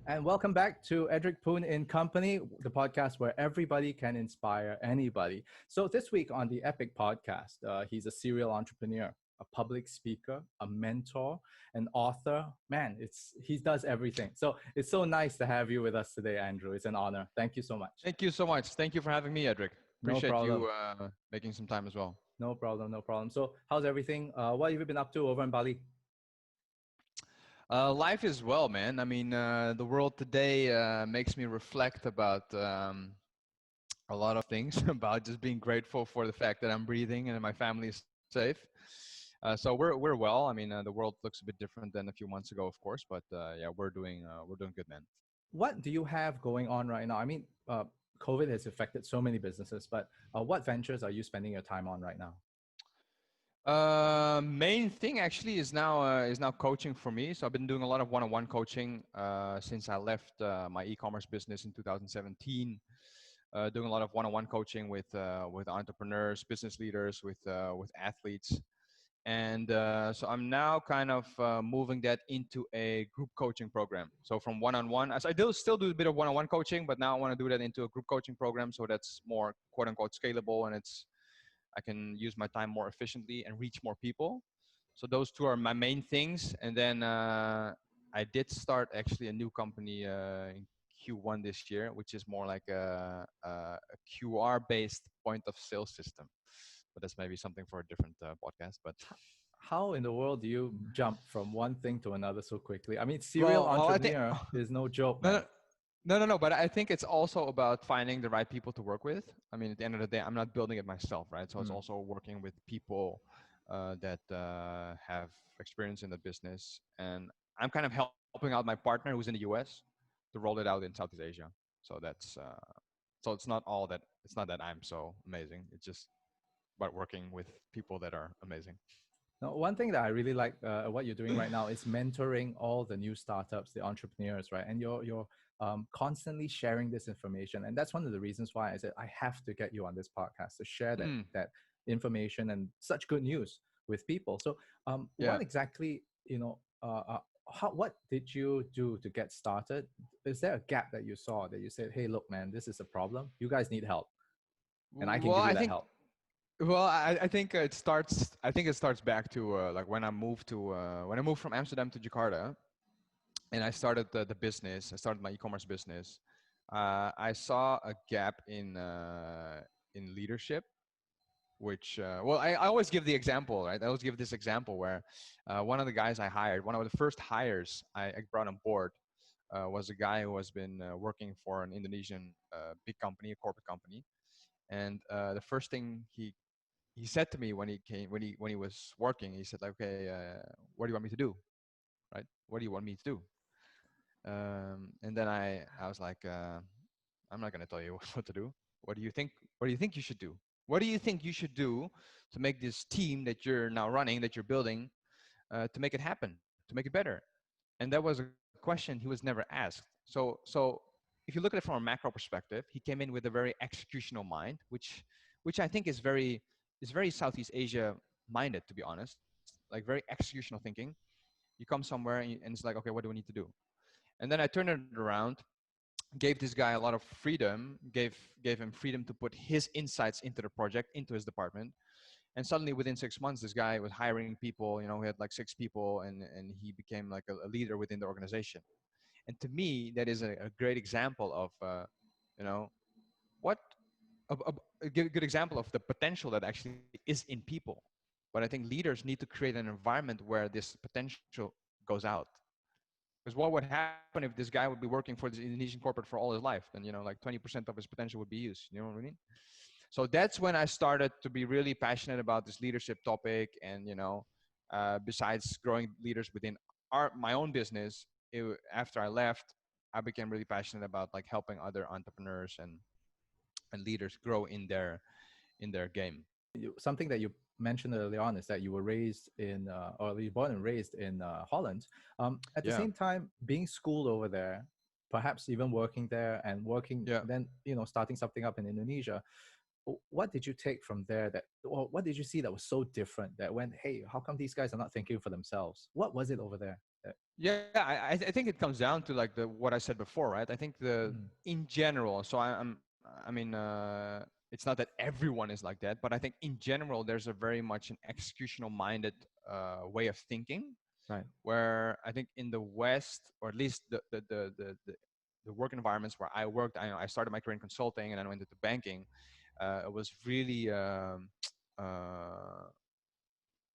And welcome back to Edric Poon in Company, the podcast where everybody can inspire anybody. So this week on the EPIC podcast, he's a serial entrepreneur, a public speaker, a mentor, an author. Man, he does everything. So it's so nice to have you with us today, Andrew. It's an honor. Thank you so much. Thank you so much. Thank you for having me, Edric. No Appreciate problem. you making some time as well. No problem, no problem. So how's everything? What have you been up to over in Bali? Life is well, man. I mean, the world today makes me reflect about a lot of things, about just being grateful for the fact that I'm breathing and my family is safe. So we're well. I mean, the world looks a bit different than a few months ago, of course, but yeah, we're doing good, man. What do you have going on right now? I mean, COVID has affected so many businesses, but what ventures are you spending your time on right now? Main thing actually is now coaching for me. So I've been doing a lot of one-on-one coaching since I left my e-commerce business in 2017. Doing a lot of one-on-one coaching with entrepreneurs, business leaders, with athletes, and so I'm now kind of moving that into a group coaching program. So from one-on-one, as I still do a bit of one-on-one coaching, but now I want to do that into a group coaching program, so that's more quote-unquote scalable, and I can use my time more efficiently and reach more people. So those two are my main things. And then I did start actually a new company in Q1 this year, which is more like a QR-based point of sale system. But that's maybe something for a different podcast. But how in the world do you jump from one thing to another so quickly? I mean, serial entrepreneur is no joke, man. No. But I think it's also about finding the right people to work with. I mean, at the end of the day, I'm not building it myself, right? So it's also working with people that have experience in the business. And I'm kind of helping out my partner who's in the US to roll it out in Southeast Asia. So that's, so it's not that I'm so amazing. It's just about working with people that are amazing. Now, one thing that I really like what you're doing right now is mentoring all the new startups, the entrepreneurs, right? And you're constantly sharing this information, and that's one of the reasons why I said I have to get you on this podcast to share that information and such good news with people. So, what exactly, what did you do to get started? Is there a gap that you saw that you said, "Hey, look, man, this is a problem. You guys need help, and I can give you that help." Well, I think it starts. I think it starts back to like when I moved from Amsterdam to Jakarta, and I started the business. I started my e-commerce business. I saw a gap in leadership, which I always give the example, right? I always give this example where one of the guys I hired, one of the first hires I brought on board, was a guy who has been working for an Indonesian big company, a corporate company, and the first thing he said to me when he was working, he said, like, okay, what do you want me to do? Right? What do you want me to do? And then I was like, I'm not going to tell you what to do. What do you think? What do you think you should do? What do you think you should do to make this team that you're now running, that you're building, to make it happen, to make it better? And that was a question he was never asked. So if you look at it from a macro perspective, he came in with a very executional mind, which I think is very Southeast Asia minded, to be honest, like very executional thinking. You come somewhere and it's like, okay, what do we need to do? And then I turned it around, gave this guy a lot of freedom, gave him freedom to put his insights into the project, into his department. And suddenly within 6 months, this guy was hiring people, he had like 6 people, and he became like a leader within the organization. And to me, that is a great example of, what a good example of the potential that actually is in people. But I think leaders need to create an environment where this potential goes out. Because what would happen if this guy would be working for this Indonesian corporate for all his life? Then, like 20% of his potential would be used. You know what I mean? So that's when I started to be really passionate about this leadership topic. And, besides growing leaders within my own business, after I left, I became really passionate about like helping other entrepreneurs and leaders grow in their game. Something that you mentioned earlier on is that you were raised in, or you were born and raised in Holland. At the same time, being schooled over there, perhaps even working there and working, then starting something up in Indonesia. what did you take from there that, or what did you see that was so different that went, hey, how come these guys are not thinking for themselves? What was it over there? Yeah, I think it comes down to like the what I said before, right? I think the Mm, in general. So I mean, it's not that everyone is like that, but I think in general there's a very much an executional minded way of thinking. right. Where I think in the West, or at least the work environments where I worked, I started my career in consulting and then went into banking. It was really uh,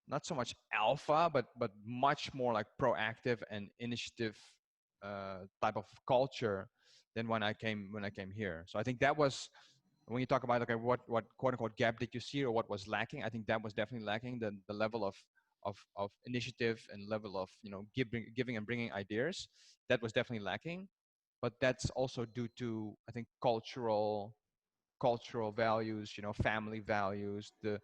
not so much alpha, but much more like proactive and initiative type of culture than when I came here. So I think that was when you talk about okay, what quote unquote gap did you see or what was lacking? I think that was definitely lacking the level of initiative and level of giving and bringing ideas. That was definitely lacking, but that's also due to I think cultural values, family values, the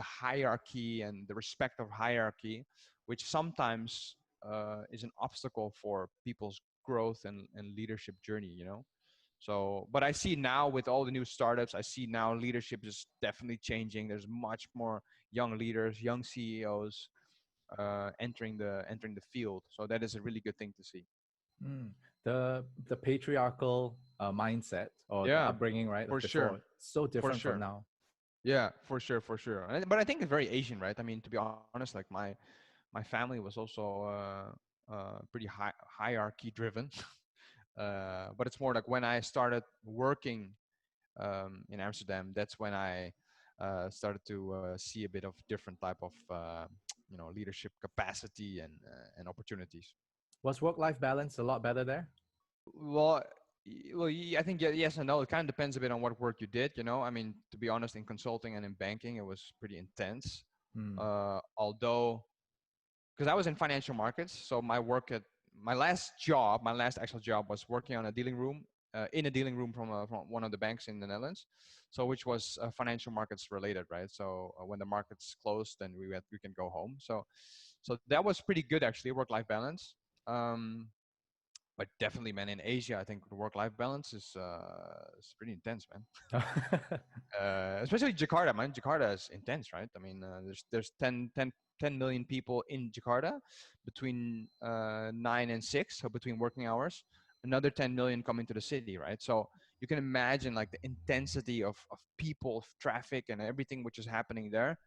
hierarchy and the respect of hierarchy, which sometimes is an obstacle for people's growth and leadership journey. So, but I see now with all the new startups, I see now leadership is definitely changing. There's much more young leaders, young CEOs entering the field. So that is a really good thing to see. Mm. The patriarchal mindset or the Yeah, upbringing, right, of for sure, before, so for different from sure. now. Yeah, for sure, for sure. But I think it's very Asian, right? I mean, to be honest, like my family was also pretty hierarchy driven. But it's more like when I started working in Amsterdam, that's when I started to see a bit of different type of leadership capacity and opportunities. Was work-life balance a lot better there? Well, I think yes and no. It kind of depends a bit on what work you did. I mean, to be honest, in consulting and in banking, it was pretty intense. Mm. Although, because I was in financial markets, so my last job, my last actual job was working on a dealing room, in a dealing room from one of the banks in the Netherlands, so which was financial markets related, right? So when the markets closed, then we can go home. So that was pretty good actually, work-life balance. Um, but definitely, man, in Asia, I think the work-life balance is pretty intense, man. Especially Jakarta, man. Jakarta is intense, right? I mean, there's 10 million people in Jakarta between 9 and 6, so between working hours. Another 10 million coming to the city, right? So you can imagine like the intensity of people, of traffic, and everything which is happening there.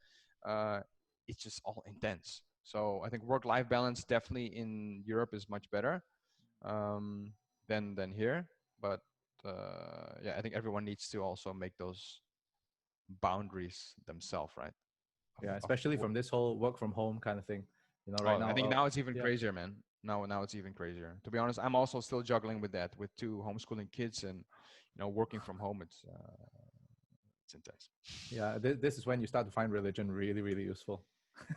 Uh, it's just all intense. So I think work-life balance definitely in Europe is much better um, than here. But yeah, I think everyone needs to also make those boundaries themselves, right? Yeah, Of especially work. from this whole work from home kind of thing. Right Oh, I now, think now it's even yeah. crazier, man. Now it's even crazier. To be honest, I'm also still juggling with that, with two homeschooling kids and working from home. It's intense. Yeah, this is when you start to find religion really, really useful.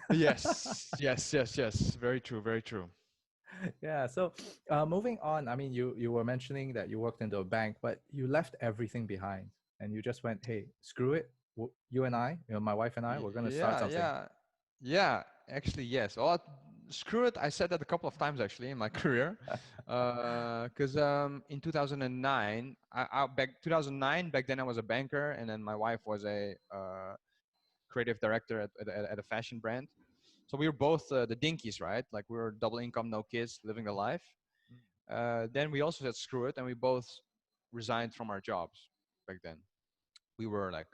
Yes, yes, yes, yes. Very true. Very true. Yeah. So, moving on. I mean, you were mentioning that you worked into a bank, but you left everything behind, and you just went, "Hey, screw it. You and I, my wife and I, we're gonna start Yeah, something." yeah, yeah. Actually, yes. Well, screw it. I said that a couple of times actually in my career, because in 2009, back 2009, back then I was a banker, and then my wife was a creative director at a fashion brand. So we were both the dinkies, right? Like we were double income, no kids, living the life. Then we also said screw it, and we both resigned from our jobs back then. We were like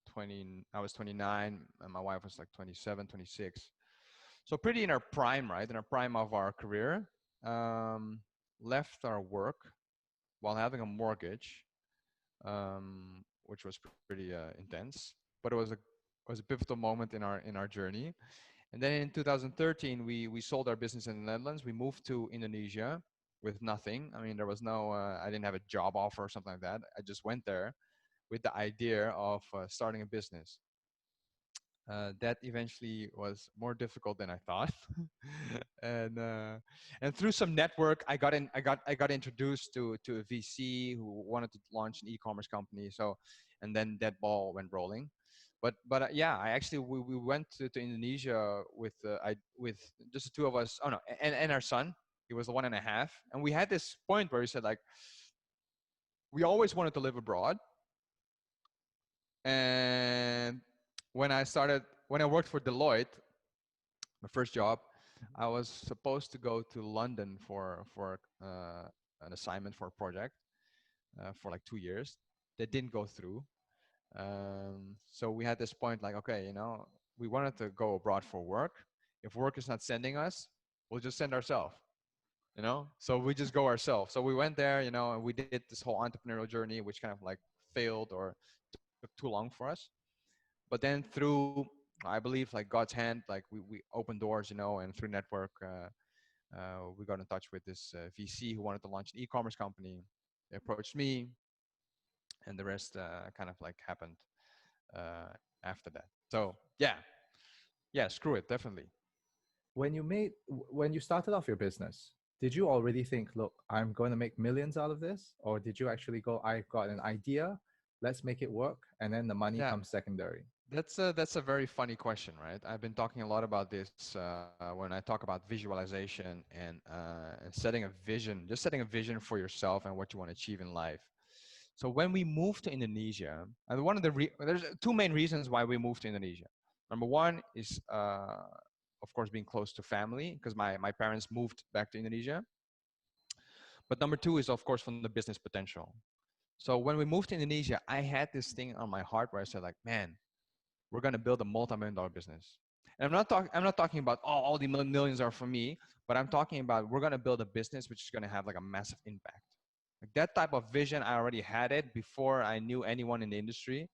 20, I was 29 and my wife was like 27, 26. So pretty in our prime, right? In our prime of our career. um, Left our work while having a mortgage, which was pretty intense, but it was a pivotal moment in our journey. And then in 2013 we sold our business in the Netherlands. We moved to Indonesia with nothing. I mean, there was no I didn't have a job offer or something like that. I just went there with the idea of starting a business. That eventually was more difficult than I thought, and and through some network, I got introduced to a VC who wanted to launch an e-commerce company. So, and then that ball went rolling. But yeah, I actually we went to Indonesia with just the two of us. Oh no, and our son. He was 1.5, and we had this point where he said like we always wanted to live abroad, And when I worked for Deloitte, my first job, I was supposed to go to London for an assignment for a project for like 2 years. That didn't go through. So we had this point like, okay, we wanted to go abroad for work. If work is not sending us, we'll just send ourselves. So we just go ourselves. So we went there, and we did this whole entrepreneurial journey, which kind of like failed or took too long for us. But then through, I believe, like God's hand, like we opened doors, and through network, we got in touch with this VC who wanted to launch an e-commerce company. They approached me, and the rest kind of like happened uh, after that. So yeah, screw it, definitely. When you started off your business, did you already think, look, I'm going to make millions out of this? Or did you actually go, I've got an idea, let's make it work, and then the money Yeah, comes secondary? that's a very funny question, right? I've been talking a lot about this when I talk about visualization and setting a vision, just setting a vision for yourself and what you want to achieve in life. So when we moved to Indonesia, and there's two main reasons why we moved to Indonesia. Number one is, of course, being close to family, because my parents moved back to Indonesia. But number two is, of course, from the business potential. So when we moved to Indonesia, I had this thing on my heart where I said, like, man, we're gonna build a multi-million-dollar business. And I'm not talking about, oh, all the millions are for me, but I'm talking about we're gonna build a business which is gonna have like a massive impact. Like that type of vision, I already had it before I knew anyone in the industry.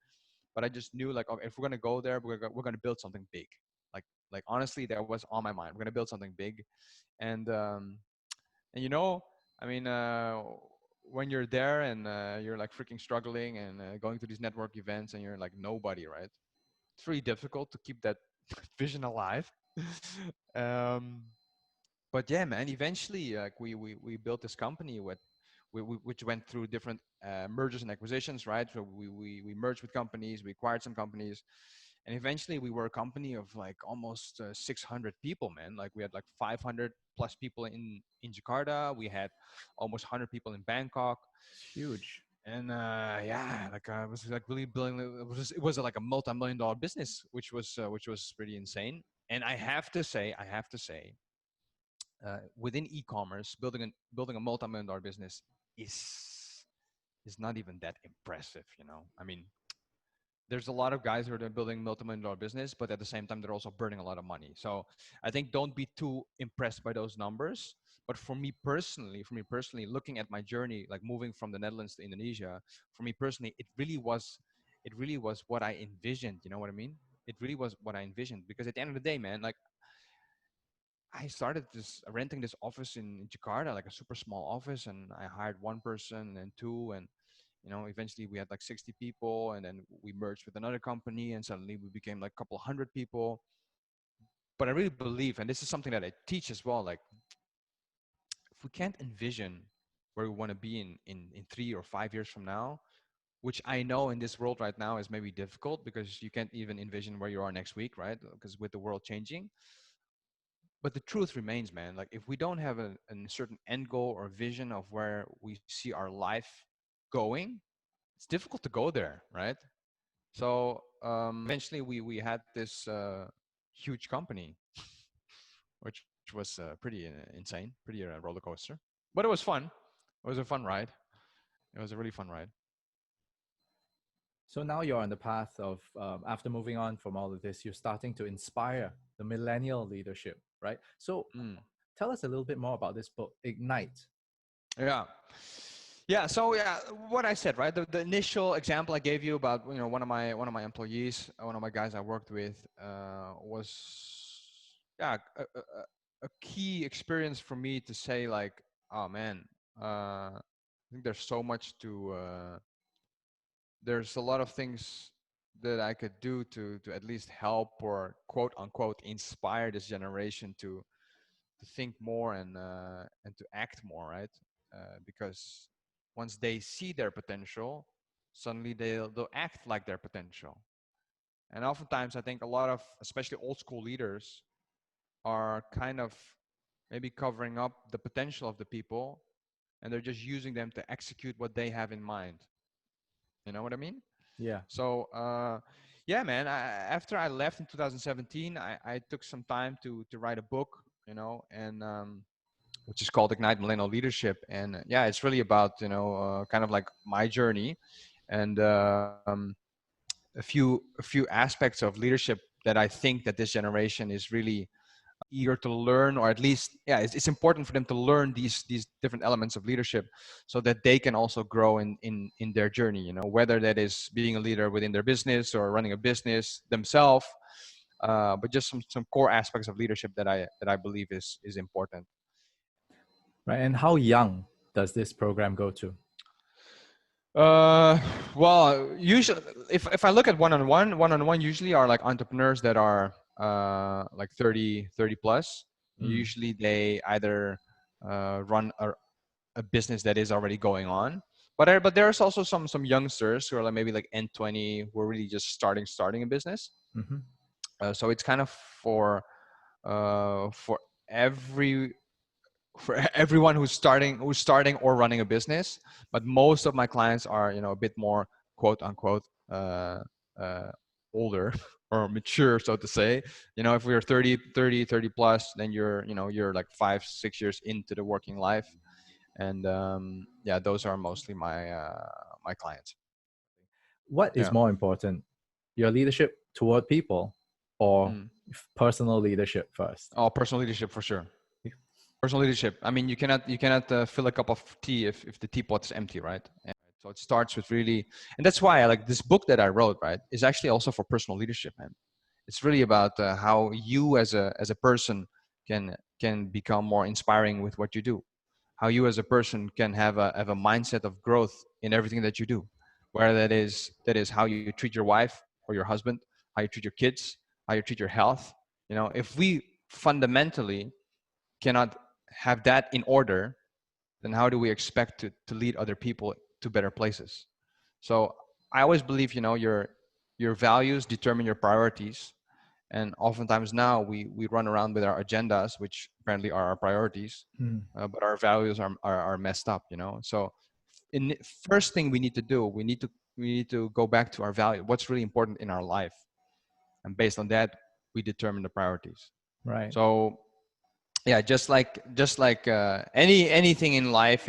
But I just knew like, okay, if we're gonna go there, we're gonna build something big. Like like honestly, that was on my mind. We're gonna build something big, and and I mean, when you're there and you're like freaking struggling and going to these network events and you're like nobody, right? It's really difficult to keep that vision alive. um, but yeah, man, eventually, like we built this company which went through different mergers and acquisitions, right? So we merged with companies, we acquired some companies, and eventually we were a company of like almost 600 people, man. Like we had like 500 plus people in Jakarta. We had almost 100 people in Bangkok. It's huge. And yeah, like I was like really building. It was like a multi-million-dollar business, which was pretty insane. And I have to say, within e-commerce, building a multi-million-dollar business is is not even that impressive. I mean, there's a lot of guys who are building multi-million-dollar business, but at the same time, they're also burning a lot of money. So I think don't be too impressed by those numbers. But for me personally, looking at my journey, like moving from the Netherlands to Indonesia, for me personally, it really was what I envisioned. You know what I mean? It really was what I envisioned, because at the end of the day, man, like I started this renting this office in Jakarta, like a super small office, and I hired one person and two, and eventually we had like 60 people, and then we merged with another company, and suddenly we became like a couple hundred people. But I really believe, and this is something that I teach as well, like if we can't envision where we want to be in 3 or 5 years from now, which I know in this world right now is maybe difficult because you can't even envision where you are next week, right? Because with the world changing. But the truth remains, man, like if we don't have a certain end goal or vision of where we see our life going, it's difficult to go there, right? So eventually we had this huge company, which was pretty insane, pretty roller coaster. But it was fun. It was a fun ride. It was a really fun ride. So now you're on the path of, after moving on from all of this, you're starting to inspire the millennial leadership, right? So Mm. tell us a little bit more about this book, Ignite. Yeah. Yeah. So yeah, what I said, right? The initial example I gave you about one of my employees, one of my guys I worked with, was yeah a key experience for me to say like, oh man, I think there's a lot of things that I could do to at least help or quote unquote inspire this generation to think more and to act more, right? Because once they see their potential, suddenly they'll act like their potential. And oftentimes, I think a lot of, especially old school leaders, are kind of maybe covering up the potential of the people, and they're just using them to execute what they have in mind. You know what I mean? Yeah. So yeah, man. After I left in 2017, I took some time to write a book, and which is called Ignite Millennial Leadership. And yeah, it's really about kind of like my journey, and a few aspects of leadership that I think that this generation is really eager to learn, or at least, yeah, it's important for them to learn these different elements of leadership, so that they can also grow in their journey, whether that is being a leader within their business or running a business themselves, but just some core aspects of leadership that I believe is important. Right. And how young does this program go to? Uh, well, usually, if I look at one-on-one usually are like entrepreneurs that are like 30 plus. Mm. Usually they either run a business that is already going on, but there's also some youngsters who are like maybe like N20, who are really just starting a business. Mm-hmm. So it's kind of for every for everyone who's starting or running a business. But most of my clients are a bit more quote unquote uh, older or mature, so to say. If we're 30 plus, then you're like 5-6 years into the working life. And yeah, those are mostly my clients. What is Yeah. more important, your leadership toward people or Mm. personal leadership first? Oh, personal leadership for sure. Personal leadership. I mean, you cannot fill a cup of tea if the teapot is empty, right? And so it starts with really, and that's why I like this book that I wrote. Right, is actually also for personal leadership, man. It's really about how you as a person can become more inspiring with what you do. How you as a person can have a mindset of growth in everything that you do, whether that is how you treat your wife or your husband, how you treat your kids, how you treat your health. If we fundamentally cannot have that in order, then how do we expect to lead other people to better places? So I always believe, your values determine your priorities. And oftentimes now we run around with our agendas, which apparently are our priorities, Mm. but our values are messed up. So in first thing we need to do, we need to go back to our value, what's really important in our life, and based on that we determine the priorities. Right. So yeah, just like anything in life,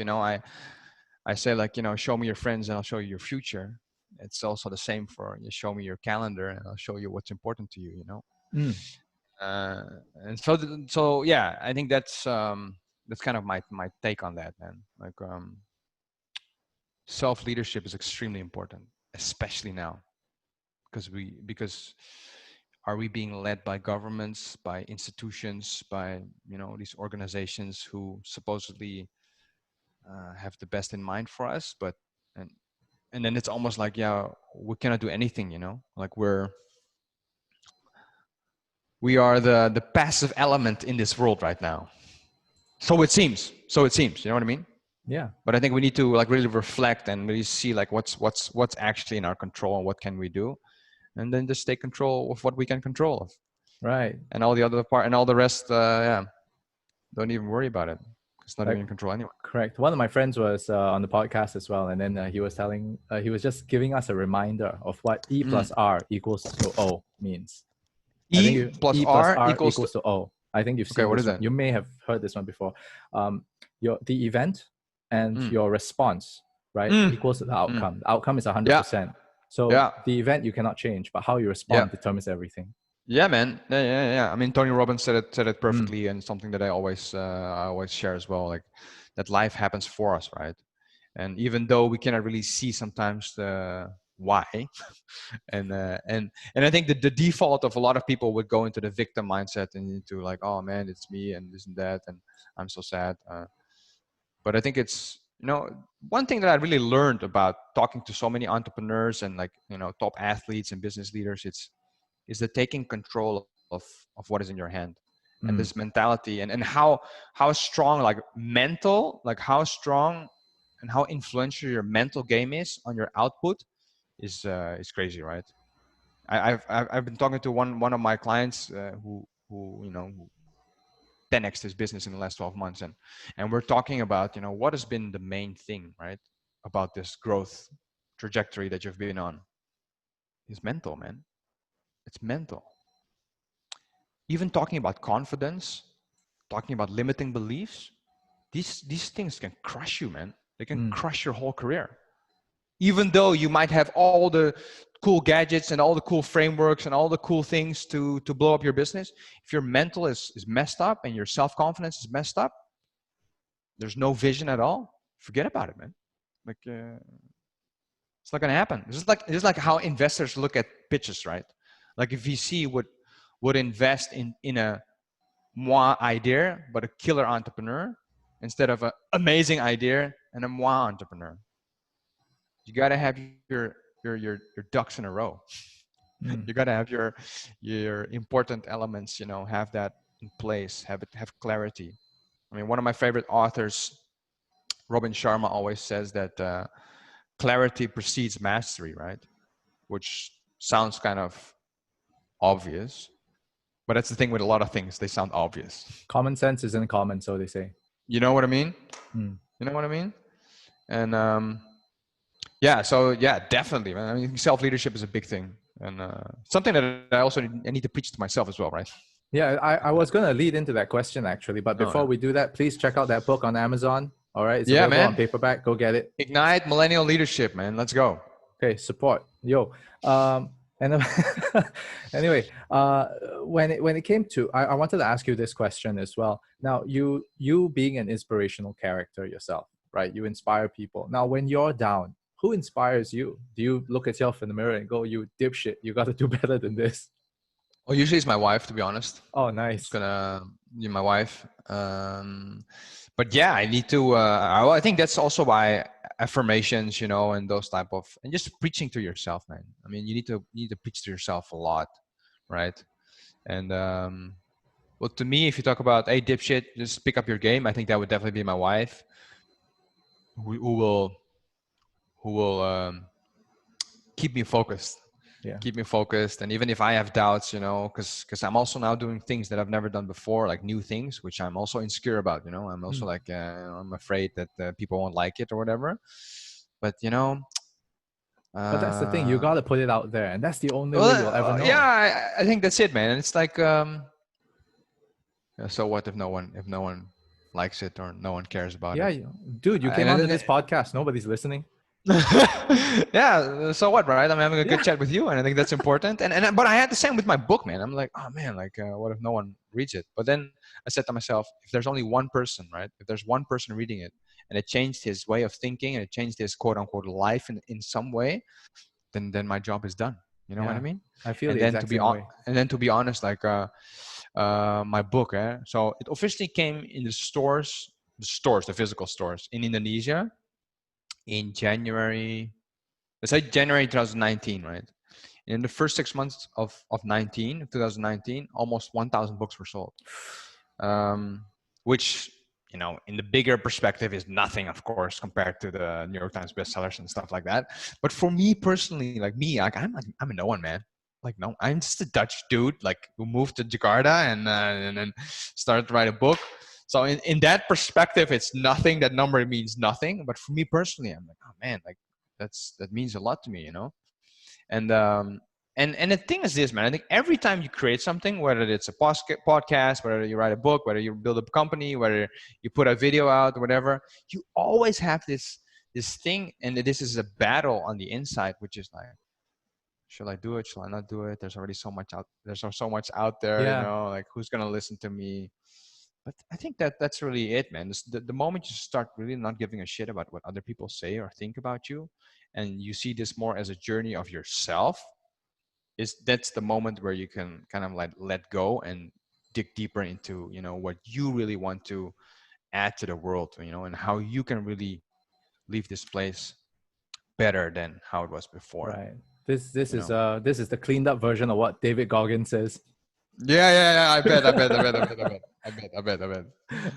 I say, like, show me your friends and I'll show you your future. It's also the same for you. Show me your calendar and I'll show you what's important to you. Mm. uh, and so yeah, I think that's kind of my take on that, man. Like, self leadership is extremely important, especially now, because are we being led by governments, by institutions, by these organizations who supposedly have the best in mind for us, but and and then it's almost like, yeah, we cannot do anything, like we are the passive element in this world right now. So it seems, you know what I mean? Yeah. But I think we need to like really reflect and really see like what's actually in our control and what can we do, and then just take control of what we can control of, Right. and all the other part and all the rest, yeah, don't even worry about it. It's not even Like, in control anyway. correct. One of my friends was on the podcast as well, and then he was just giving us a reminder of what E Mm. plus R equals to O means. I think E plus E plus R R equals to, equals to O. I think you've okay, seen what is this one. that? You may have heard this one before. The event and Mm. your response, right, Mm. equals to the Mm. outcome. The outcome is Yeah. 100%. So Yeah. the event you cannot change, but how you Yeah. respond determines everything. Yeah, man. Yeah. I mean, Tony Robbins said it Mm. perfectly, and something that I always share as well. Like, that life happens for us, right? And even though we cannot really see sometimes the why, and I think that the default of a lot of people would go into the victim mindset and into like, oh man, it's me and this and that, and I'm so sad. But I think it's, one thing that I really learned about talking to so many entrepreneurs and, like, top athletes and business leaders, is the taking control of what is in your hand, and this Mm. mentality, and how strong, like, mental, like how strong and how influential your mental game is on your output is crazy, right? I've been talking to one of my clients, who 10x his business in the last 12 months, and we're talking about, what has been the main thing, right, about this growth trajectory that you've been on. is mental, man. It's mental. Even talking about confidence, talking about limiting beliefs, these things can crush you, man. They can Mm. crush your whole career. Even though you might have all the cool gadgets and all the cool frameworks and all the cool things to blow up your business, if your mental is messed up and your self-confidence is messed up, there's no vision at all, forget about it, man. Like it's not gonna happen. This is like how investors look at pitches, right? Like if VC would invest in a moi idea, but a killer entrepreneur, instead of an amazing idea and a moi entrepreneur. You gotta have your ducks in a row. Mm. You gotta have your important elements, have that in place, have clarity. I mean, one of my favorite authors, Robin Sharma, always says that clarity precedes mastery, right? Which sounds kind of obvious, but that's the thing with a lot of things, they sound obvious. Common sense isn't common, so they say. You know what I mean? Mm. You know what I mean? And yeah, so yeah, definitely, man. I mean, self-leadership is a big thing, and something that I need to preach to myself as well, right? Yeah, I was going to lead into that question actually, but Oh, before yeah. we do that, please check out that book on Amazon. All right, it's Yeah, available on man. paperback. Go get it. Ignite millennial leadership, man. Let's go. Okay, support. Yo. And anyway, when it came to, I wanted to ask you this question as well. Now, you being an inspirational character yourself, right? You inspire people. Now, when you're down, who inspires you? Do you look at yourself in the mirror and go, "You dipshit, you got to do better than this"? Well, usually it's my wife, to be honest. Oh, It's nice. gonna be my wife. But yeah, I need to. I think that's also why affirmations, and those type of, and just preaching to yourself, man. I mean, you need to preach to yourself a lot, right? And well, to me, if you talk about, hey, dipshit, just pick up your game, I think that would definitely be my wife, who will keep me focused. Yeah. Keep me focused. And even if I have doubts, because I'm also now doing things that I've never done before, like new things, which I'm also insecure about. I'm also like, I'm afraid that people won't like it or whatever. But But that's the thing. You got to put it out there, and that's the only way you'll ever well, know. yeah, I think that's it, man. And it's like, so what if no one likes it or no one cares about Yeah, it? dude, you came And onto then this podcast. Nobody's listening. yeah, so what, right? I'm having a good Yeah. chat with you, and I think that's important. And but I had the same with my book, man. I'm like, oh man, like what if no one reads it? But then I said to myself, if there's only one person, right? If there's one person reading it and it changed his way of thinking and it changed his quote unquote life in some way, then my job is done. You know what I Yeah, mean? I feel And the then to exact be same way. honest, like my book, so it officially came in the physical stores in Indonesia in January. Let's say January 2019, right? In the first 6 months of 2019, almost 1,000 books were sold, which, in the bigger perspective is nothing, of course, compared to the New York Times bestsellers and stuff like that. But for me personally, like I'm a no one, man. Like, no, I'm just a Dutch dude, like, who moved to Jakarta and then started to write a book. So in that perspective, it's nothing. That number means nothing. But for me personally, I'm like, oh man, like that means a lot to me, And and the thing is this, man. I think every time you create something, whether it's a podcast, whether you write a book, whether you build a company, whether you put a video out, or whatever, you always have this thing, and this is a battle on the inside, which is like, should I do it? Should I not do it? There's already so much out. There's so much out there, Yeah, like who's gonna listen to me? But I think that's really it, man. The moment you start really not giving a shit about what other people say or think about you, and you see this more as a journey of yourself, that's the moment where you can kind of like let go and dig deeper into what you really want to add to the world, and how you can really leave this place better than how it was before. right. This You is know. this is the cleaned up version of what David Goggins says. Yeah. I bet.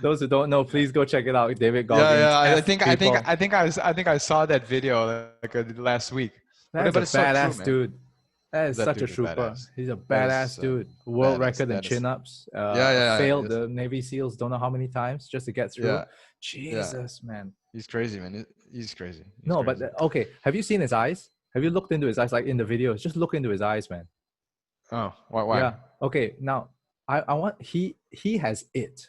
Those who don't know, please go check it out. David Yeah. Goggins, I F think I think people. I think I think I saw that video like last week. That's But a it's so true, badass man. dude. That is That such a dude is trooper. badass. He's a That is badass dude. World badass. record in That is. chin-ups. Yeah. Failed the Navy SEAls don't know how many times just to get through. Yeah. Yeah. Jesus, man. He's crazy, man. He's crazy. He's No, but crazy. okay. Have you seen his eyes? Have you looked into his eyes? Like in the videos, just look into his eyes, man. Oh, why? Yeah. Okay. Now, I want he has it.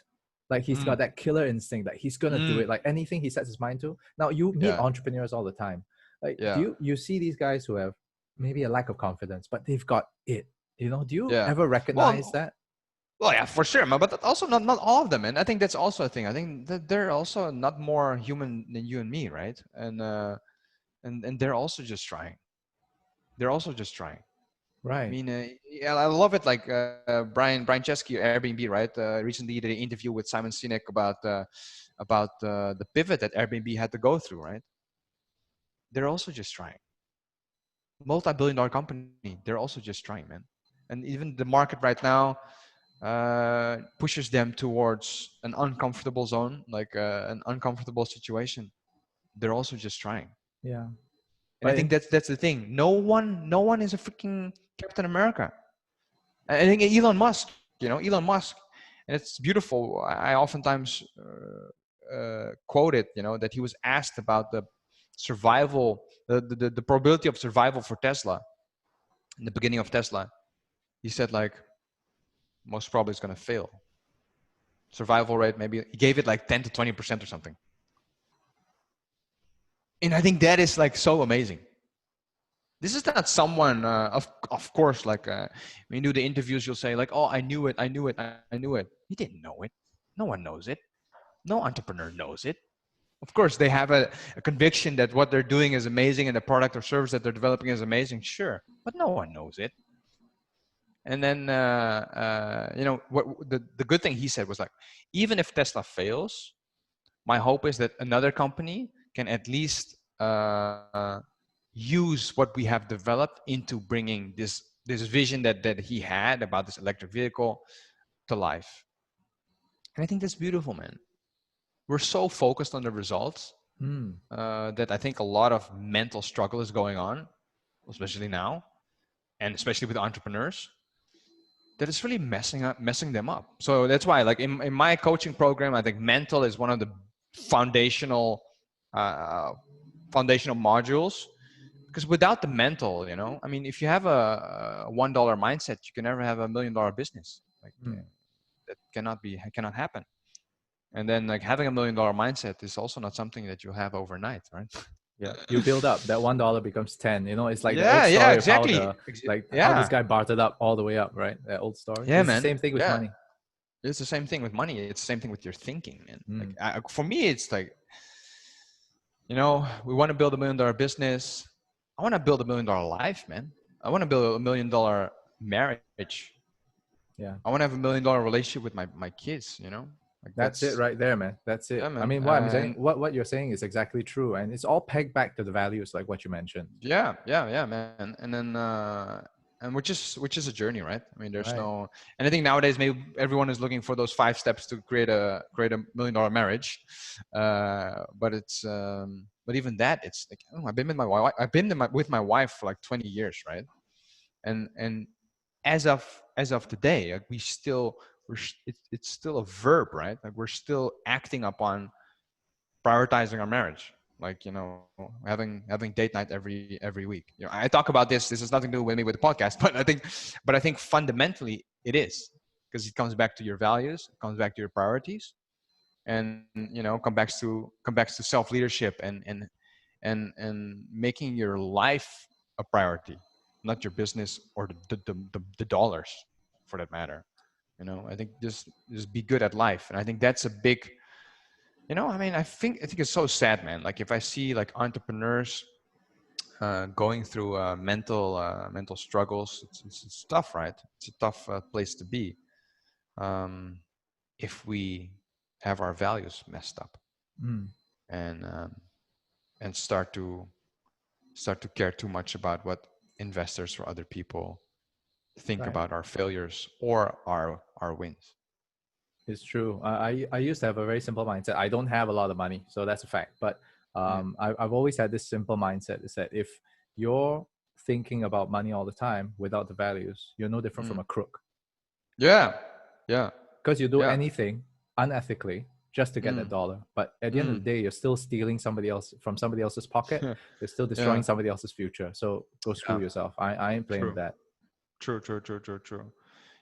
Like he's got Mm, that killer instinct that he's gonna do it. mm, Like anything he sets his mind to. Now you meet yeah, entrepreneurs all the time. Like do yeah, you see these guys who have maybe a lack of confidence, but they've got it. You know, do you yeah. ever recognize Well, that? well, yeah, for sure, man. But also not all of them, and I think that's also a thing. I think that they're also not more human than you and me, right? And they're also just trying. They're also just trying. I Right. mean, yeah, I love it. Like Brian Chesky, Airbnb, right? Recently did an interview with Simon Sinek about the pivot that Airbnb had to go through, right? They're also just trying. Multi-billion-dollar company. They're also just trying, man. And even the market right now pushes them towards an uncomfortable zone, like an uncomfortable situation. They're also just trying. Yeah. And I But think in, that's the thing. No one is a freaking Captain America. I think Elon Musk, Elon Musk, and it's beautiful. I oftentimes quote it, that he was asked about the survival, the probability of survival for Tesla in the beginning of Tesla. He said like most probably it's gonna fail. Survival rate maybe he gave it like 10 to 20% or something. And I think that is like so amazing. This is not someone, of course, like when you do the interviews, you'll say like, "Oh, I knew it, I knew it, I knew it." He didn't know it. No one knows it. No entrepreneur knows it. Of course, they have a conviction that what they're doing is amazing and the product or service that they're developing is amazing, sure, but no one knows it. And then, what the good thing he said was like, even if Tesla fails, my hope is that another company can at least use what we have developed into bringing this vision that he had about this electric vehicle to life. And I think that's beautiful, man. We're so focused on the results mm, that I think a lot of mental struggle is going on, especially now, and especially with entrepreneurs, that it's really messing them up. So that's why, like in my coaching program, I think mental is one of the foundational uh, foundational modules, because without the mental, I mean, if you have a $1 mindset, you can never have $1 million business. Like mm. that cannot happen. And then like having $1 million mindset is also not something that you have overnight, right? Yeah, you build up that $1 becomes 10. You know, it's like the old Yeah, story of how exactly. the like how this Yeah, guy bartered up all the way up, right? That old story. yeah, It's the man. same thing with Yeah, money. it's the same thing with money. It's the same thing with your thinking, man. Like Mm, for me, it's like, we want to build $1 million business. I want to build $1 million life, man. I want to build $1 million marriage. yeah, I want to have $1 million relationship with my kids. Like that's it that's right there, man. That's yeah, it. I man. mean, what I'm saying, what you're saying is exactly true, and it's all pegged back to the values, like what you mentioned. Yeah, man. And then and which is a journey, right? I mean, there's Right. no. And I think nowadays maybe everyone is looking for those 5 steps to create a $1 million marriage, but it's but even that, it's like, oh, I've been with my wife. I've been with my wife for like 20 years, right? And as of today, like it's still a verb, right? Like we're still acting upon prioritizing our marriage, like having date night every week. I talk about this has nothing to do with me with the podcast, but I think fundamentally it is, because it comes back to your values, it comes back to your priorities, and come back to self leadership and making your life a priority, not your business or the dollars, for that matter. I think just be good at life, and I think that's a big. I mean, I think it's so sad, man. Like if I see like entrepreneurs going through mental struggles, it's tough, right? It's a tough place to be um, if we have our values messed up Mm, and start to care too much about what investors or other people think right. about our failures or our wins. It's true. I used to have a very simple mindset. I don't have a lot of money, so that's a fact. But Mm. I've always had this simple mindset: is that if you're thinking about money all the time without the values, you're no different from Mm. a crook. Yeah, yeah, Because you do yeah. anything unethically, just to get that Mm. dollar. But at the end of the Mm. day, you're still stealing somebody else's pocket. You're still Yeah. destroying somebody else's future. So go screw Yeah. yourself. I ain't playing with True. that. True. True. True. True. True.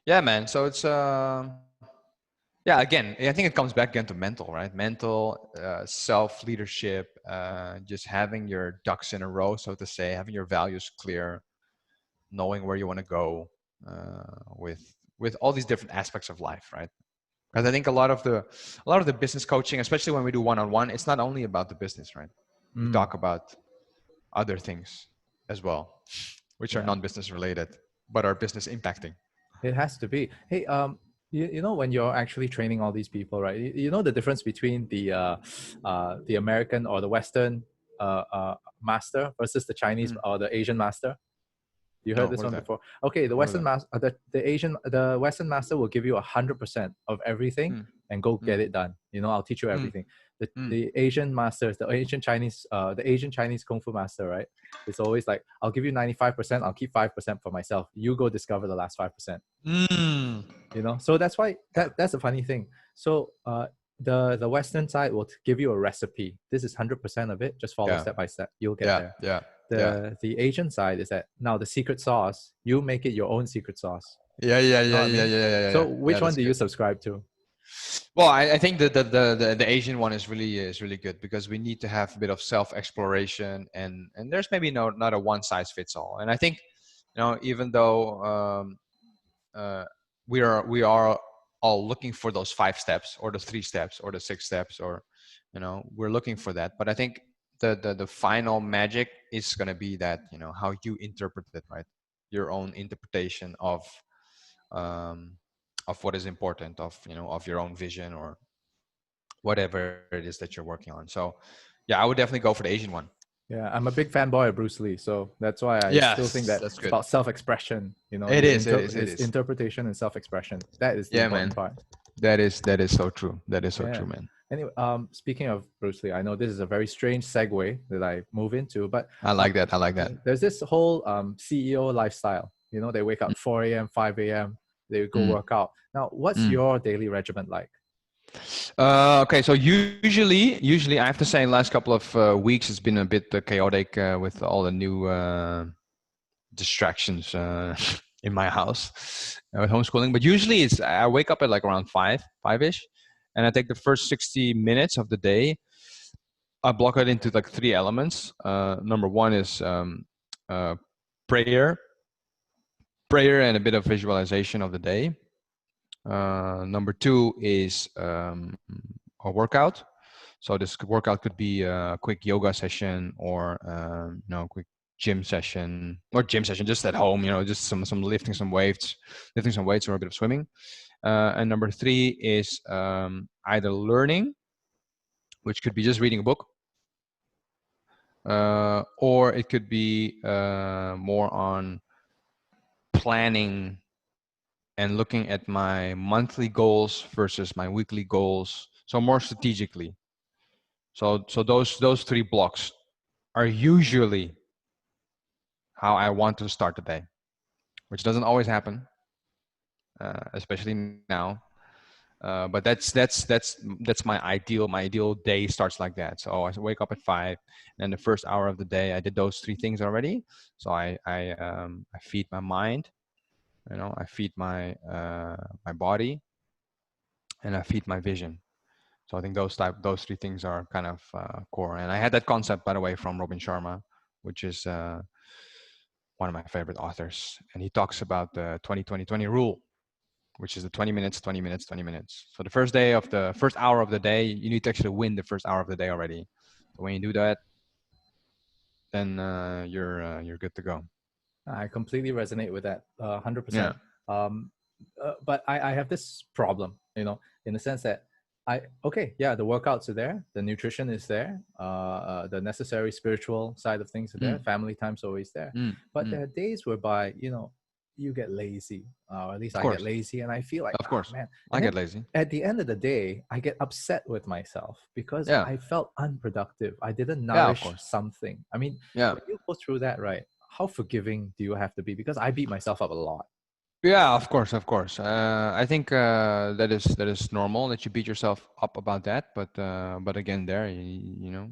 Yeah, man. So it's yeah. Again, I think it comes back again to mental, right? Mental, self leadership, just having your ducks in a row, so to say, having your values clear, knowing where you want to go, with all these different aspects of life, right? Because I think a lot of the business coaching, especially when we do one-on-one, it's not only about the business, right? We Mm, talk about other things as well, which are yeah. non-business related, but are business impacting. It has to be. Hey, you know when you're actually training all these people, right? You know the difference between the American or the Western master versus the Chinese Mm. or the Asian master. You heard No, this what is one that? before? Okay, the What is Western that? master, the Western master will give you 100% of everything Mm. and go Mm. get it done. You know, I'll teach you Mm. everything. The Mm. the Asian masters, the Asian Chinese kung fu master, right? It's always like, I'll give you 95%, I'll keep 5% for myself. You go discover the last 5%. Mm. You know, so that's why Yeah. that's a funny thing. So the Western side will give you a recipe. This is 100% of it. Just follow Yeah. step by step. You'll get Yeah. there. Yeah. Yeah. The Asian side is that now the secret sauce, you make it your own secret sauce. Yeah. Yeah. You know Yeah. what I Yeah. Yeah. mean? Yeah. So Yeah. Yeah. which one That's do you good. subscribe to? Well, I think that the Asian one is really good because we need to have a bit of self exploration, and there's maybe not a one size fits all. And I think, even though uh, we are all looking for those 5 steps or the 3 steps or the 6 steps, or we're looking for that. But I think the final magic is going to be that, how you interpret it, right? Your own interpretation um, of what is important, of your own vision, or whatever it is that you're working on. So yeah, I would definitely go for the Asian one. Yeah, I'm a big fanboy of Bruce Lee, so that's why I still think Yes, that that's it's good. about self-expression. You know, It is. It is. It it's is. interpretation and self-expression. That is the Yeah, important man. part. That is so true. That is so Yeah. true, man. Anyway, speaking of Bruce Lee, I know this is a very strange segue that I move into, but I um, like that. I like that. there's this whole CEO lifestyle. You know, they wake up 4 a.m., 5 a.m., they go Mm, work out. Now, what's mm. your daily regimen like? Okay, so usually I have to say, last couple of weeks it's been a bit chaotic with all the new distractions in my house with homeschooling. But usually I wake up at like around five-ish, and I take the first 60 minutes of the day. I block it into like 3 elements. Number one is uh, prayer, prayer, and a bit of visualization of the day. Number two is a workout. So this workout could be a quick yoga session, or quick gym session, or gym session just at home. Just some lifting some weights, or a bit of swimming. And number three is either learning, which could be just reading a book, or it could be more on planning and looking at my monthly goals versus my weekly goals. So more strategically. So those 3 blocks are usually how I want to start the day, which doesn't always happen, especially now. But that's my ideal day starts like that. So I wake up at 5, and the first hour of the day I did those 3 things already. So I feed my mind, I feed my body, and I feed my vision. So I think those 3 things are kind of core. And I had that concept, by the way, from Robin Sharma, which is one of my favorite authors. And he talks about the 20-20-20 rule, which is the 20 minutes, 20 minutes, 20 minutes. So the first hour of the day, you need to actually win the first hour of the day already. So when you do that, then you're good to go. I completely resonate with that, Yeah. 100%. Um, but I have this problem, you know, in the sense that okay, yeah, the workouts are there, the nutrition is there, the necessary spiritual side of things are there, Mm, family time's always there. mm, But mm. there are days whereby, you know, you get lazy, or at least Of I get course. lazy, and I feel like, Of ah, course. man. I And get then lazy. at the end of the day, I get upset with myself because Yeah. I felt unproductive. I didn't Yeah, of nourish course. something. I mean, Yeah. when you go through that, right? How forgiving do you have to be? Because I beat myself up a lot. Yeah, of course, of course. I think that is normal that you beat yourself up about that, but again, there you know,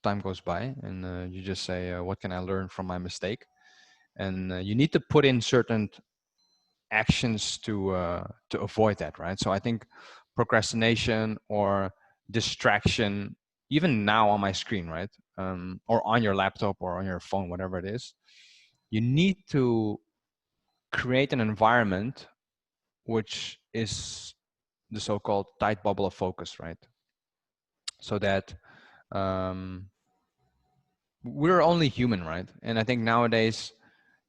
time goes by, and you just say, what can I learn from my mistake? And you need to put in certain actions to avoid that, right? So I think procrastination or distraction, even now on my screen, right, or on your laptop or on your phone, whatever it is, you need to create an environment which is the so-called tight bubble of focus, right? So that um, we're only human, right? And I think nowadays,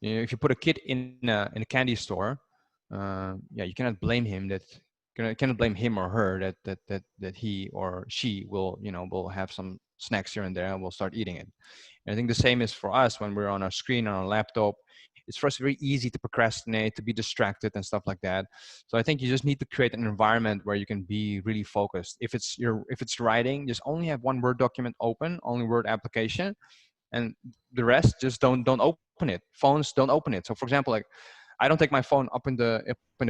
you know, if you put a kid in a candy store, yeah, you cannot blame him that cannot blame him or her that he or she will, you know, will have some snacks here and there and will start eating it. And I think the same is for us when we're on our screen on our laptop. It's for us very easy to procrastinate, to be distracted and stuff like that. So I think you just need to create an environment where you can be really focused. If it's writing, just only have one Word document open, only Word application, and the rest just don't open it. Phones don't open it. So for example, like I don't take my phone up in the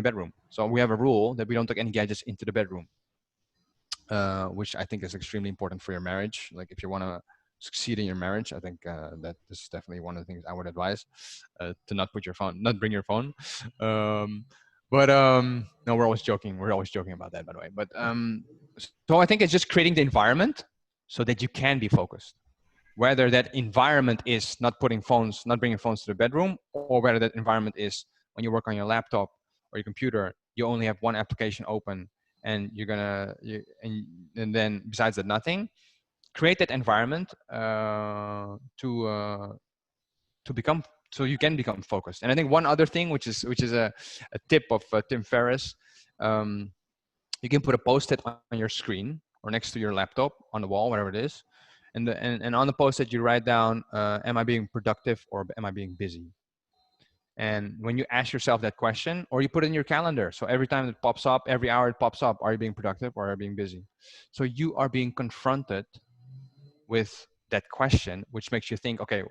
bedroom. So we have a rule that we don't take any gadgets into the bedroom, which I think is extremely important for your marriage. Like if you want to succeed in your marriage, I think that this is definitely one of the things I would advise, to not put your phone, not bring your phone. Um, but no, we're always joking. We're always joking about that, by the way. But so I think it's just creating the environment so that you can be focused, whether that environment is not putting phones, not bringing phones to the bedroom, or whether that environment is when you work on your laptop or your computer, you only have one application open, and and then besides that nothing. Create that environment to become, so you can become focused. And I think one other thing, which is a tip of Tim Ferriss, um, you can put a post-it on your screen or next to your laptop on the wall, whatever it is, and on the post-it you write down, am I being productive or am I being busy? And when you ask yourself that question, or you put it in your calendar, so every time it pops up, every hour it pops up, are you being productive or are you being busy? So you are being confronted with that question, which makes you think, okay,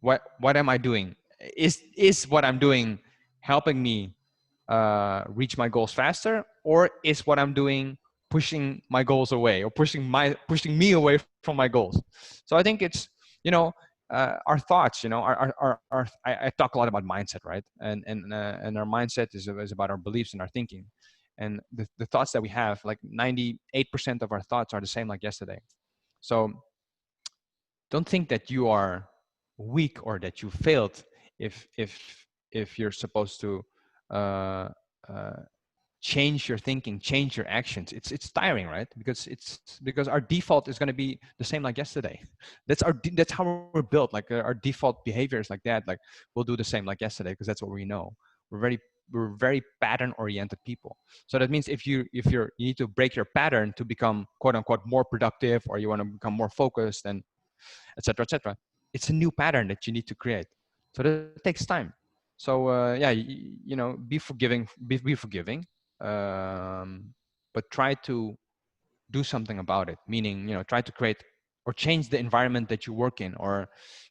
what am I doing? Is what I'm doing helping me reach my goals faster, or is what I'm doing pushing my goals away, or pushing me away from my goals? So I think it's, you know, our thoughts, you know, I talk a lot about mindset, right? And our mindset is about our beliefs and our thinking, and the thoughts that we have, like 98% of our thoughts are the same like yesterday. So don't think that you are weak or that you failed if you're supposed to uh, uh, change your thinking, change your actions. It's tiring, right? Because our default is going to be the same like yesterday. That's how we're built. Like our default behavior is like that. Like we'll do the same like yesterday because that's what we know. We're very we're very pattern oriented people. So that means you need to break your pattern to become quote unquote more productive, or you want to become more focused, and etc., etc. It's a new pattern that you need to create. So that takes time. So yeah, you know, be forgiving, be forgiving, but try to do something about it. Meaning, you know, try to create or change the environment that you work in, or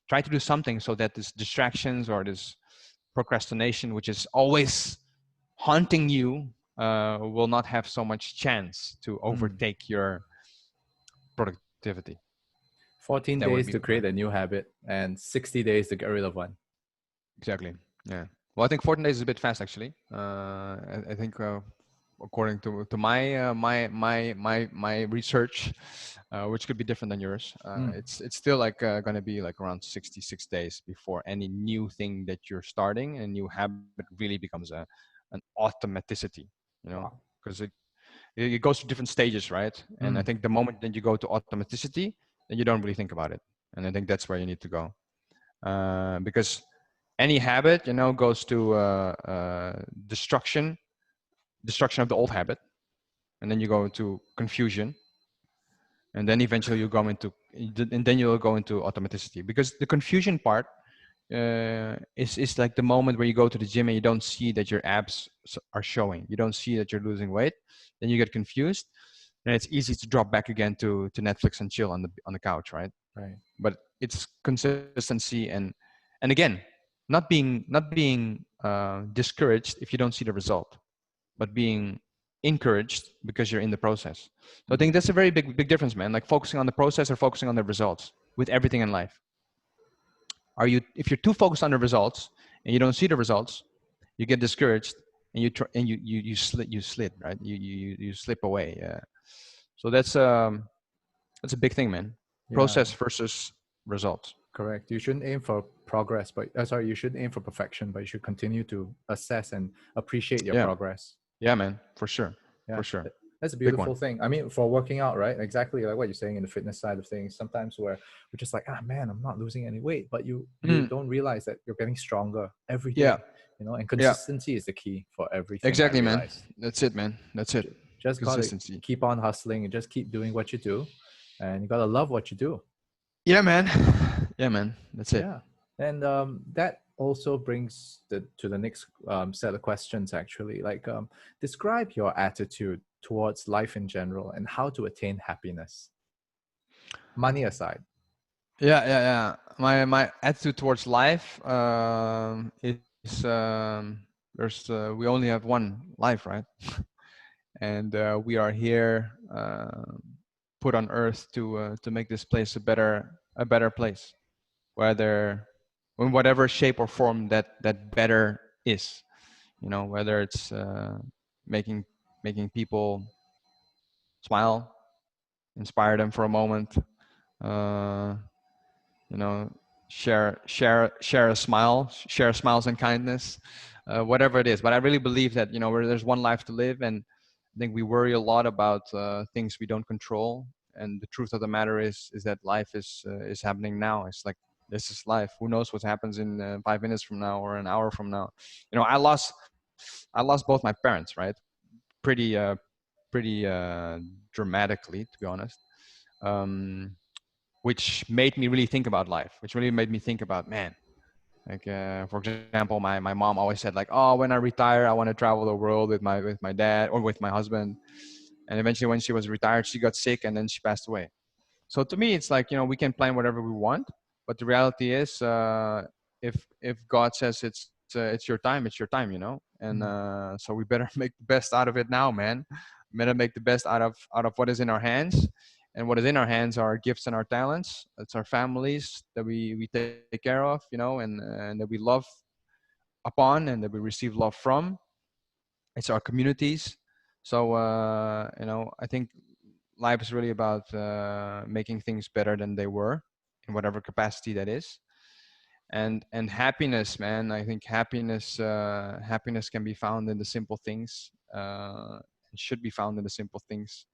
try to do something so that this distractions or this procrastination, which is always haunting you, will not have so much chance to Mm. overtake your productivity. 14 That would be days the to plan. create a new habit and 60 days to get rid of one. Exactly. Yeah. Well, I think 14 days is a bit fast, actually. I think, according to my research, which could be different than yours, Mm. it's still like going to be like around 66 days before any new thing that you're starting, a new habit really becomes an automaticity. You know, Wow. because it goes through different stages, right? And I Mm. think the moment that you go to automaticity, then you don't really think about it. And I think that's where you need to go, because any habit, you know, goes to destruction, destruction of the old habit, and then you go into confusion, and then eventually you go into, and then you'll go into automaticity. Because the confusion part is like the moment where you go to the gym and you don't see that your abs are showing, you don't see that you're losing weight, then you get confused, and it's easy to drop back again to Netflix and chill on the couch, right? Right. But it's consistency, and again, not being discouraged if you don't see the result, but being encouraged because you're in the process. So I think that's a very big difference, man. Like focusing on the process or focusing on the results with everything in life. If you're too focused on the results and you don't see the results, you get discouraged and you slid, right? You slip away. So that's a big thing, man. Yeah, Process versus results. correct. You shouldn't aim for progress, but sorry, you shouldn't aim for perfection, but you should continue to assess and appreciate your Yeah. progress. Yeah, man. For sure. Yeah, For sure. that's a Big one. beautiful thing. I mean, for working out, right? Exactly like what you're saying in the fitness side of things. Sometimes where we're just like, ah, man, I'm not losing any weight, but you don't realize that you're getting stronger every Yeah. day. You know, and Yeah. consistency is the key for everything. I Exactly, man. realized. That's it, man. That's it. Just gotta Consistency. keep on hustling and just keep doing what you do, and you gotta love what you do. Yeah, man. Yeah, man. That's it. Yeah, and that also brings to the next set of questions. Actually, like describe your attitude towards life in general and how to attain happiness. Money aside. Yeah, yeah, yeah. My attitude towards life is we only have one life, right? And we are here put on earth to make this place a better place, whether in whatever shape or form that better is. Whether it's making people smile, inspire them for a moment, uh, you know, share a smile, share smiles and kindness, whatever it is. But I really believe that where there's one life to live, and I think we worry a lot about things we don't control. And the truth of the matter is that life is happening now. It's like this is life. Who knows what happens in 5 minutes from now or an hour from now? I lost both my parents, right? Pretty dramatically, to be honest. Um, which made me really think about life, which really made me think about, man, like for example, my mom always said, like, oh, when I retire I want to travel the world with my dad or with my husband. And eventually when she was retired, she got sick and then she passed away. So to me it's like, we can plan whatever we want, but the reality is, if God says it's your time, it's your time. And so we better make the best out of it now, man. We better make the best out of what is in our hands. And what is in our hands are our gifts and our talents. It's our families that we take care of, and that we love upon and that we receive love from. It's our communities. So I think life is really about making things better than they were, in whatever capacity that is. And happiness, man. I think happiness can be found in the simple things. It should be found in the simple things.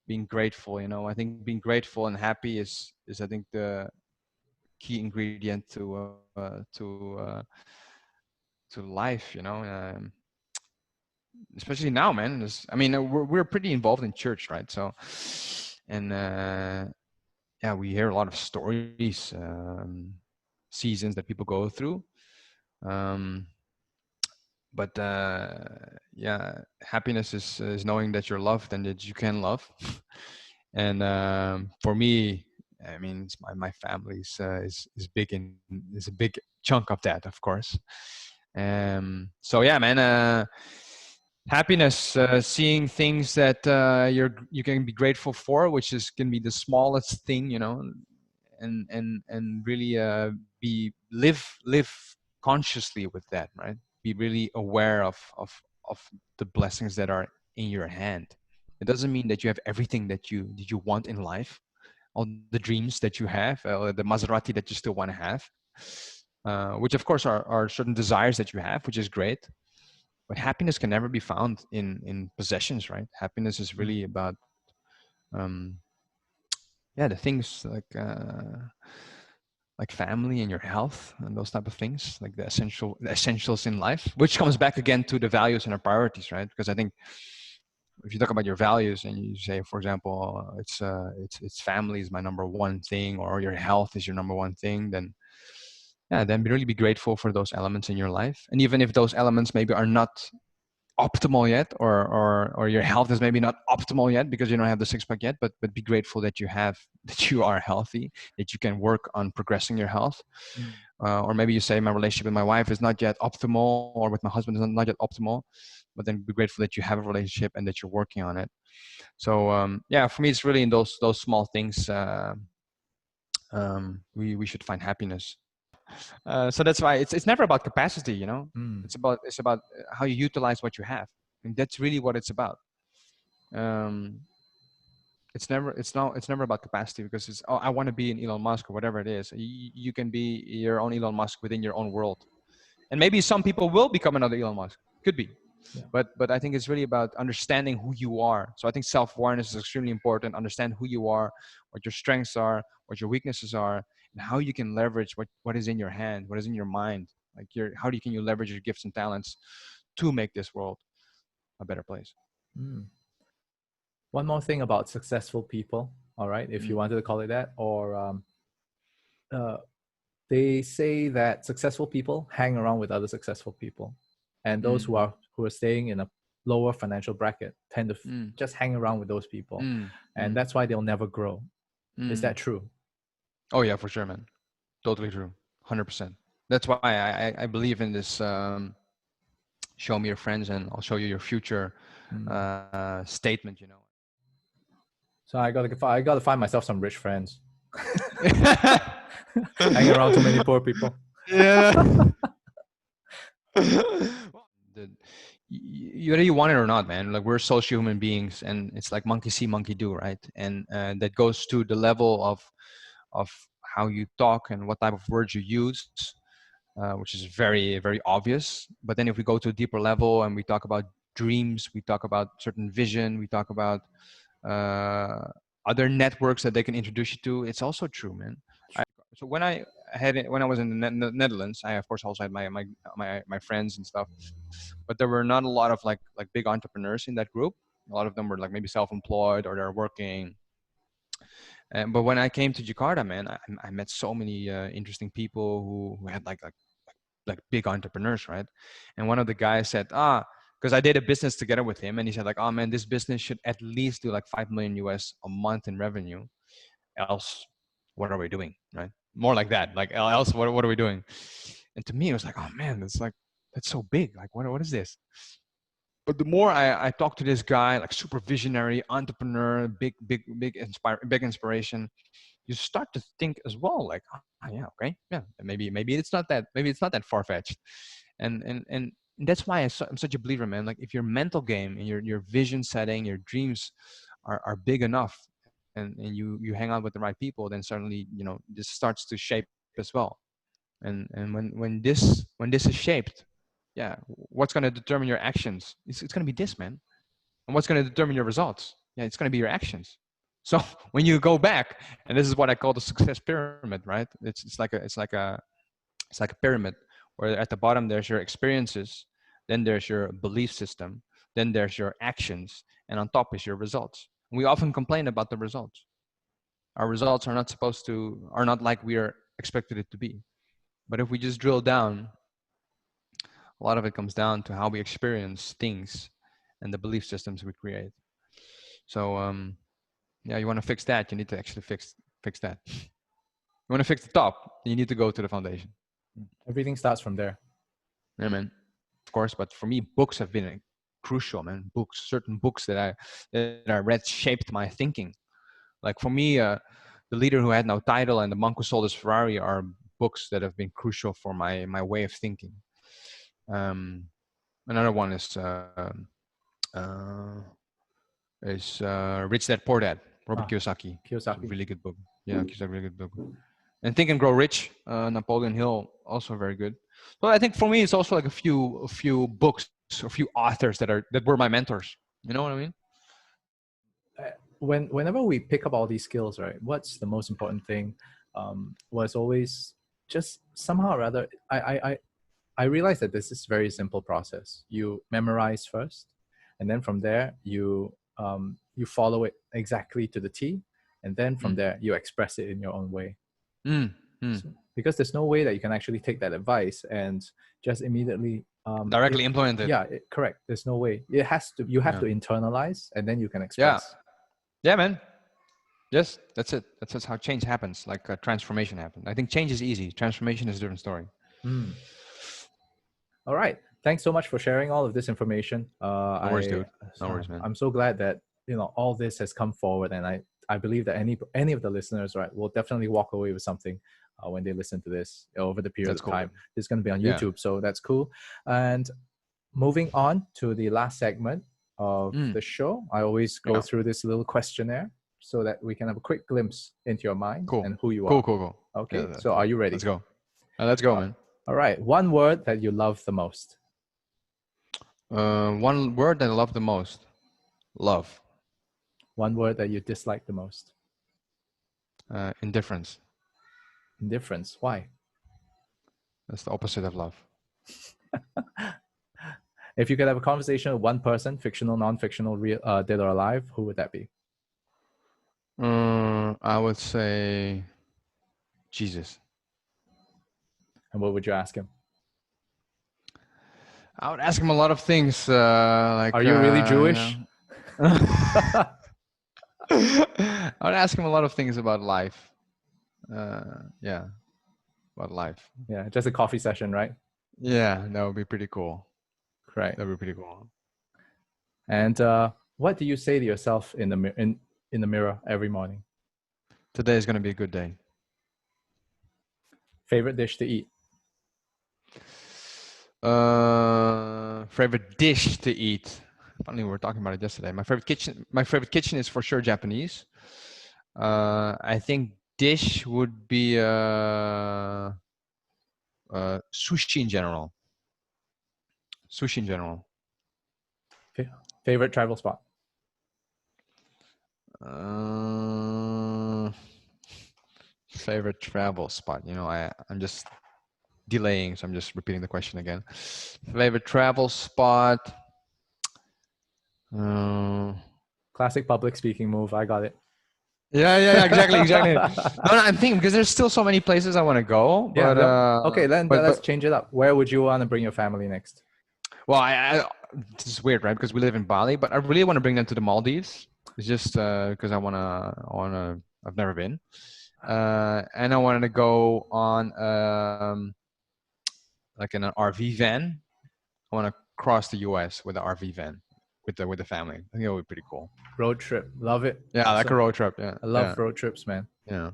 Being grateful, I think being grateful and happy is I think the key ingredient to life. Especially now, man. I mean, we're pretty involved in church, right? So, and yeah, we hear a lot of stories, seasons that people go through. Um, but yeah, happiness is knowing that you're loved and that you can love. And for me, I mean, it's my family is big is a big chunk of that, of course. So yeah, man. Happiness, seeing things that you can be grateful for, which is can be the smallest thing, and really be live consciously with that, right? Be really aware of the blessings that are in your hand. It doesn't mean that you have everything that you want in life, all the dreams that you have, the Maserati that you still want to have, which of course are certain desires that you have, which is great. But happiness can never be found in possessions, right? Happiness is really about um yeah, the things like family and your health and those type of things, like the essentials in life, which comes back again to the values and our priorities, right? Because I think if you talk about your values and you say, for example, it's family is my number one thing, or your health is your number one thing, then yeah, then really be grateful for those elements in your life. And even if those elements maybe are not optimal yet, or your health is maybe not optimal yet because you don't have the six pack yet, but be grateful that you are healthy, that you can work on progressing your health. or maybe you say my relationship with my wife is not yet optimal, or with my husband is not yet optimal, but then be grateful that you have a relationship and that you're working on it. So yeah, for me, it's really in those small things we should find happiness. So that's why it's never about capacity, you know. Mm. It's about how you utilize what you have, and that's really what it's about. Um, it's never about capacity, because it's, oh, I want to be an Elon Musk or whatever it is. You can be your own Elon Musk within your own world, and maybe some people will become another Elon Musk. Could be. Yeah. But I think it's really about understanding who you are. So I think self-awareness is extremely important. Understand who you are, what your strengths are, what your weaknesses are, and how you can leverage what is in your hand, what is in your mind. Like can you leverage your gifts and talents to make this world a better place. Mm. One more thing about successful people, all right, if you wanted to call it that, or uh, they say that successful people hang around with other successful people, and those who are staying in a lower financial bracket tend to just hang around with those people, and that's why they'll never grow. Is that true? Oh yeah, for sure, man. Totally true. 100%. That's why I believe in this. Show me your friends, and I'll show you your future statement. You know. So I gotta find myself some rich friends. Hang around too many poor people. Yeah. Whether you want it or not, man, like we're social human beings, and it's like monkey see, monkey do, right? And that goes to the level of how you talk and what type of words you use, which is very, very obvious. But then if we go to a deeper level and we talk about dreams, we talk about certain vision, we talk about other networks that they can introduce you to, it's also true, man. So when I was in the Netherlands, I of course also had my friends and stuff, but there were not a lot of like big entrepreneurs in that group. A lot of them were like maybe self-employed or they're working. But when I came to Jakarta, man, I met so many interesting people who had like big entrepreneurs, right? And one of the guys said, because I did a business together with him, and he said like, oh man, this business should at least do like 5 million US a month in revenue. Else, what are we doing, right? More like that, like else, what are we doing? And to me, it was like, oh man, that's so big. Like, what is this? But the more I talked to this guy, like super visionary entrepreneur, big inspiration, you start to think as well, like, yeah, okay, yeah, maybe it's not that far fetched, and that's why I'm such a believer, man. Like, if your mental game and your vision setting, your dreams are big enough, and you hang out with the right people, then suddenly this starts to shape as well. And when this is shaped, yeah, what's going to determine your actions? It's going to be this, man. And what's going to determine your results? Yeah, it's going to be your actions. So when you go back, and this is what I call the success pyramid, right? It's like a pyramid where at the bottom there's your experiences, then there's your belief system, then there's your actions, and on top is your results. We often complain about the results. Our results are not like we are expected it to be. But if we just drill down, a lot of it comes down to how we experience things and the belief systems we create. So yeah, you want to fix that, you need to actually fix that. You want to fix the top, you need to go to the foundation. Everything starts from there. Yeah, man. Of course, but for me, books have been crucial, man. Certain books that I read shaped my thinking. Like for me, The Leader Who Had No Title and The Monk Who Sold His Ferrari are books that have been crucial for my way of thinking. Another one Rich Dad Poor Dad, Robert Kiyosaki. It's a really good book. Yeah, Kiyosaki, really good book. And Think and Grow Rich, Napoleon Hill, also very good. So I think for me, it's also like a few books, a few authors that were my mentors. You know what I mean? Whenever we pick up all these skills, right, what's the most important thing was always just somehow or other, I realized that this is a very simple process. You memorize first, and then from there you follow it exactly to the T, and then from there you express it in your own way. So, because there's no way that you can actually take that advice and just immediately directly implement it. Yeah, correct. There's no way. You have to internalize, and then you can express. Yeah, man. Yes, that's it. That's just how change happens, like transformation happens. I think change is easy. Transformation is a different story. Mm. All right. Thanks so much for sharing all of this information. No worries, dude. No worries, man. I'm so glad that all this has come forward, and I believe that any of the listeners, right, will definitely walk away with something when they listen to this over the period That's of cool. time. It's going to be on Yeah. YouTube, so that's cool. And moving on to the last segment of the show, I always go through this little questionnaire so that we can have a quick glimpse into your mind Cool. and who you are. Cool. Okay, Yeah, so are you ready? Let's go. Let's go, man. All right. One word that you love the most. One word that I love the most. Love. One word that you dislike the most. Indifference. Indifference. Why? That's the opposite of love. If you could have a conversation with one person, fictional, non-fictional, real, dead or alive, who would that be? I would say Jesus. And what would you ask him? I would ask him a lot of things. Like, are you really Jewish? I would ask him a lot of things about life. Yeah, about life. Yeah, just a coffee session, right? Yeah, that would be pretty cool. Right. That would be pretty cool. And what do you say to yourself in the mirror every morning? Today is going to be a good day. Favorite dish to eat? Favorite dish to eat. Funny, we were talking about it yesterday. My favorite kitchen is for sure Japanese. I think dish would be sushi in general. Sushi in general. Favorite travel spot? Favorite travel spot. I'm just delaying, so I'm just repeating the question again. Favorite travel spot. Classic public speaking move. I got it. Yeah, exactly. No, I'm thinking because there's still so many places I want to go. But okay, then let's change it up. Where would you want to bring your family next? Well, this is weird, right? Because we live in Bali, but I really want to bring them to the Maldives. It's just because I've never been, and I wanted to go on like in an RV van. I want to cross the US with the RV van with the family. I think it would be pretty cool. Road trip, love it. Yeah, awesome. Like a road trip. Yeah, I love road trips, man. Yeah.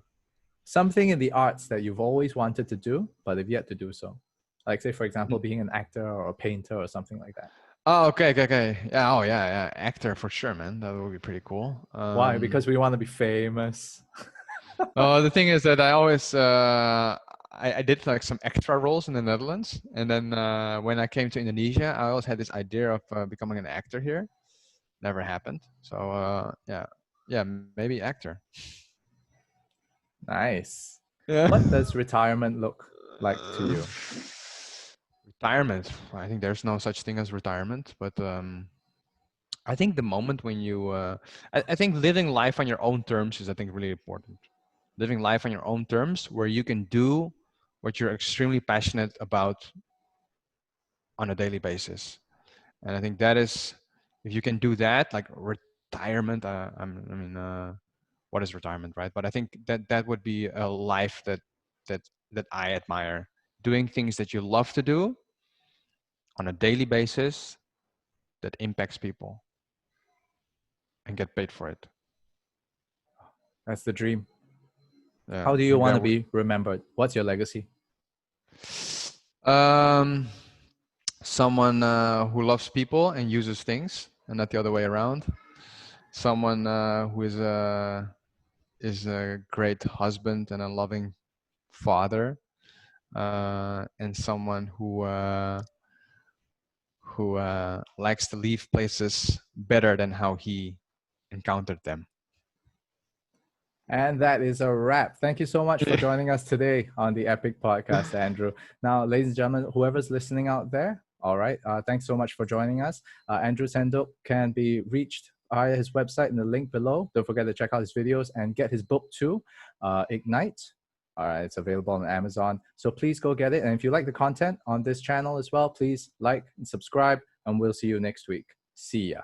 Something in the arts that you've always wanted to do, but have yet to do so. Like, say, for example, being an actor or a painter or something like that. Oh, okay. Yeah, yeah. Actor for sure, man. That would be pretty cool. Why? Because we want to be famous. The thing is that I always I did like some extra roles in the Netherlands, and then when I came to Indonesia, I always had this idea of becoming an actor here. Never happened. So yeah, maybe actor. Nice. Yeah. What does retirement look like to you? Retirement. I think there's no such thing as retirement, but I think the moment when you, I think living life on your own terms is, I think, really important. Living life on your own terms, where you can do what you're extremely passionate about on a daily basis. And I think that is, if you can do that, like retirement, what is retirement, right? But I think that would be a life that I admire. Doing things that you love to do on a daily basis that impacts people and get paid for it. That's the dream. Yeah, how do you want to be remembered? What's your legacy? Someone who loves people and uses things, and not the other way around. Someone who is a great husband and a loving father, and someone who likes to leave places better than how he encountered them. And that is a wrap. Thank you so much for joining us today on the EPIC podcast, Andrew. Now, ladies and gentlemen, whoever's listening out there, all right, thanks so much for joining us. Andrew Senduk can be reached via his website in the link below. Don't forget to check out his videos and get his book too, Ignite. All right, it's available on Amazon. So please go get it. And if you like the content on this channel as well, please like and subscribe, and we'll see you next week. See ya.